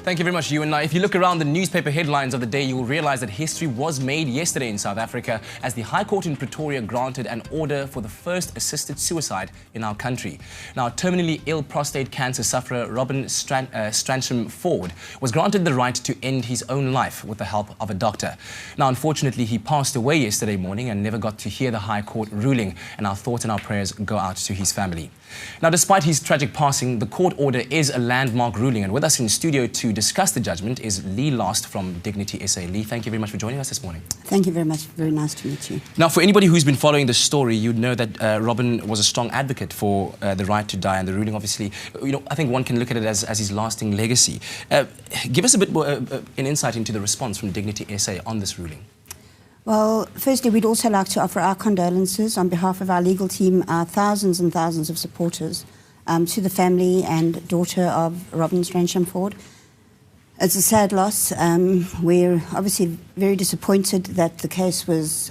Thank you very much, Ewan. Now, if you look around the newspaper headlines of the day, you will realize that history was made yesterday in South Africa as the High Court in Pretoria granted an order for the first assisted suicide in our country. Now, terminally ill prostate cancer sufferer Robin Stransham-Ford was granted the right to end his own life with the help of a doctor. Now, unfortunately, he passed away yesterday morning and never got to hear the High Court ruling, and our thoughts and our prayers go out to his family. Now, despite his tragic passing, the court order is a landmark ruling, and with us in studio to discuss the judgment is Lee Last from DignitySA. Lee, thank you very much for joining us this morning. Thank you very much. Very nice to meet you. Now, for anybody who's been following the story, you'd know that Robin was a strong advocate for the right to die, and the ruling, obviously, I think one can look at it as his lasting legacy. Give us a bit more an insight into the response from DignitySA on this ruling. Well, firstly, we'd also like to offer our condolences on behalf of our legal team, our thousands and thousands of supporters, to the family and daughter of Robin Stransham-Ford. It's a sad loss. We're obviously very disappointed that the case was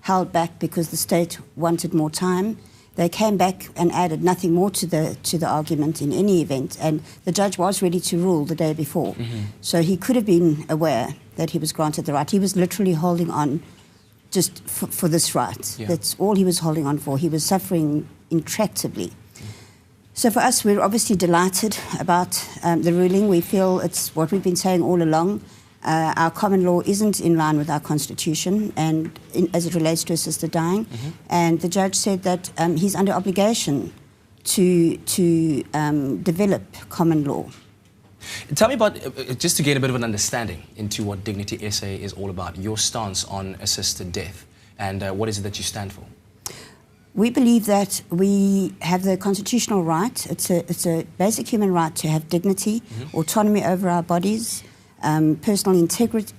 held back because the state wanted more time. They came back and added nothing more to the argument in any event, and the judge was ready to rule the day before. So he could have been aware that he was granted the right. He was literally holding on just for this right. Yeah. That's all he was holding on for. He was suffering intractably. So for us, we're obviously delighted about the ruling. We feel it's what we've been saying all along. Our common law isn't in line with our constitution, and as it relates to assisted dying. And the judge said that he's under obligation to develop common law. Tell me about, just to get a bit of an understanding into what DignitySA is all about, your stance on assisted death, and what is it that you stand for? We believe that we have the constitutional right. It's a basic human right to have dignity, autonomy over our bodies, personal integrity.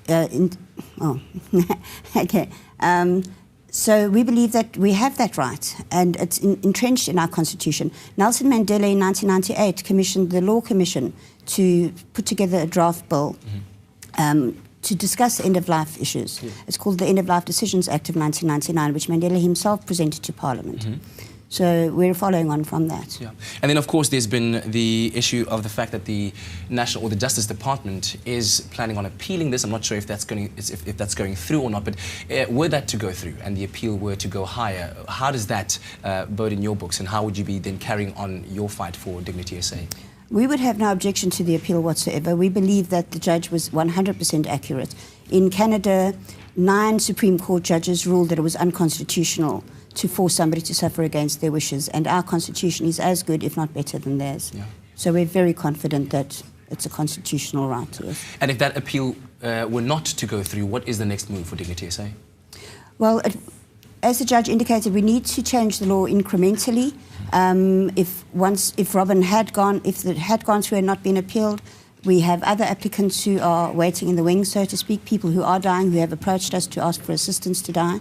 So we believe that we have that right, and it's entrenched in our constitution. Nelson Mandela in 1998 commissioned the Law Commission to put together a draft bill to discuss end-of-life issues. It's called the End-of-Life Decisions Act of 1999, which Mandela himself presented to Parliament. So we're following on from that. Yeah. And then, of course, there's been the issue of the fact that the National or the Justice Department is planning on appealing this. I'm not sure if that's going through or not, but were that to go through and the appeal were to go higher, how does that bode in your books, and how would you be then carrying on your fight for DignitySA? We would have no objection to the appeal whatsoever. We believe that the judge was 100% accurate. In Canada, 9 Supreme Court judges ruled that it was unconstitutional to force somebody to suffer against their wishes, and our constitution is as good, if not better, than theirs. Yeah. So we're very confident that it's a constitutional right to us. And if that appeal were not to go through, what is the next move for DignitySA? Well, as the judge indicated, we need to change the law incrementally. If Robin had gone through and not been appealed, we have other applicants who are waiting in the wings, so to speak, people who are dying, who have approached us to ask for assistance to die.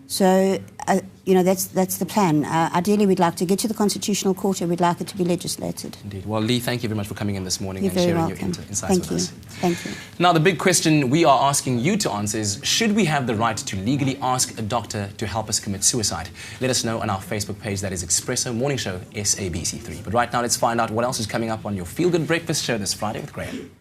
So, that's the plan. Ideally, we'd like to get to the Constitutional Court, and we'd like it to be legislated. Indeed. Well, Lee, thank you very much for coming in this morning and sharing your insights with us. Thank you. Now, the big question we are asking you to answer is, should we have the right to legally ask a doctor to help us commit suicide? Let us know on our Facebook page, that is Espresso Morning Show, SABC3. But right now, let's find out what else is coming up on your Feel Good Breakfast show this Friday with Graham.